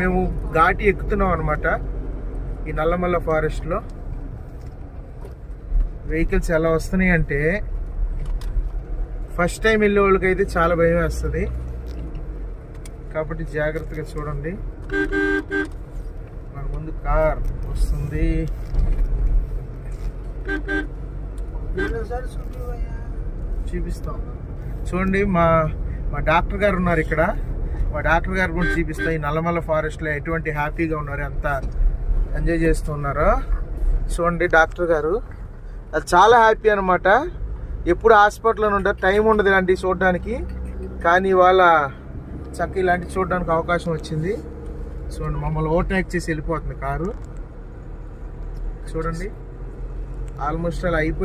మేము ఘాటి ఎక్కుతున్నాం అనమాట ఈ నల్లమల్ల ఫారెస్ట్లో. వెహికల్స్ ఎలా వస్తున్నాయి అంటే ఫస్ట్ టైం వెళ్ళే వాళ్ళకైతే చాలా భయం వేస్తుంది, కాబట్టి జాగ్రత్తగా చూడండి. మన ముందు కార్ వస్తుంది. చూపిస్తాం చూడండి. మా డాక్టర్ గారు ఉన్నారు ఇక్కడ. మా డాక్టర్ గారు కూడా చూపిస్తాం ఈ నల్లమల్ల ఫారెస్ట్లో ఎటువంటి హ్యాపీగా ఉన్నారు, ఎంత ఎంజాయ్ చేస్తున్నారు. చూడండి డాక్టర్ గారు, అది చాలా హ్యాపీ అనమాట. ఎప్పుడు హాస్పిటల్లో ఉంటారు, టైం ఉండదు ఇలాంటివి చూడడానికి, కానీ ఇవాళ చక్కగా ఇలాంటివి చూడడానికి అవకాశం వచ్చింది. చూడండి, మమ్మల్ని ఓవర్టేక్ చేసి వెళ్ళిపోతుంది కారు. చూడండి, ఆల్మోస్ట్ అలా అయిపోయి